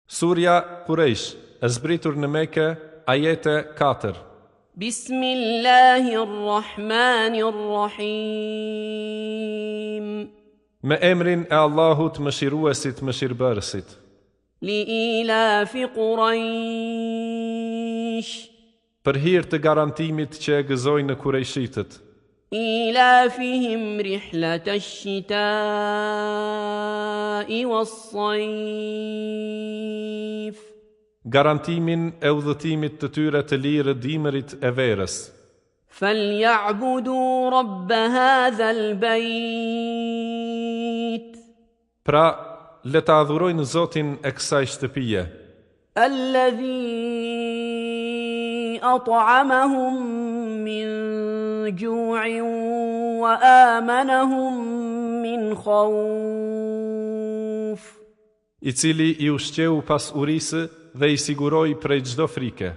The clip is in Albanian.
Surja Quraysh, e zbritur në Mekë, ajete 4. Bismillahirrahmanirrahim. Me emrin e Allahut mëshiruesit mëshirbërësit. Liilafi Quraysh. Për hir të garantimit që e gëzojnë në Kurejshitët. Ilafihim rihlatash shita'i was-sayf. Garantimin e udhëtimit të tyre të lirë dimërit e verës. Falyabudu rabb hadha al-bayt. Pra, le ta adhurojnë Zotin e kësaj shtëpie. Alladhi at'amahum min ju'in wa amanahum min khawf. I cili i ushqeu pas urisë dhe i siguroi prej çdo frike.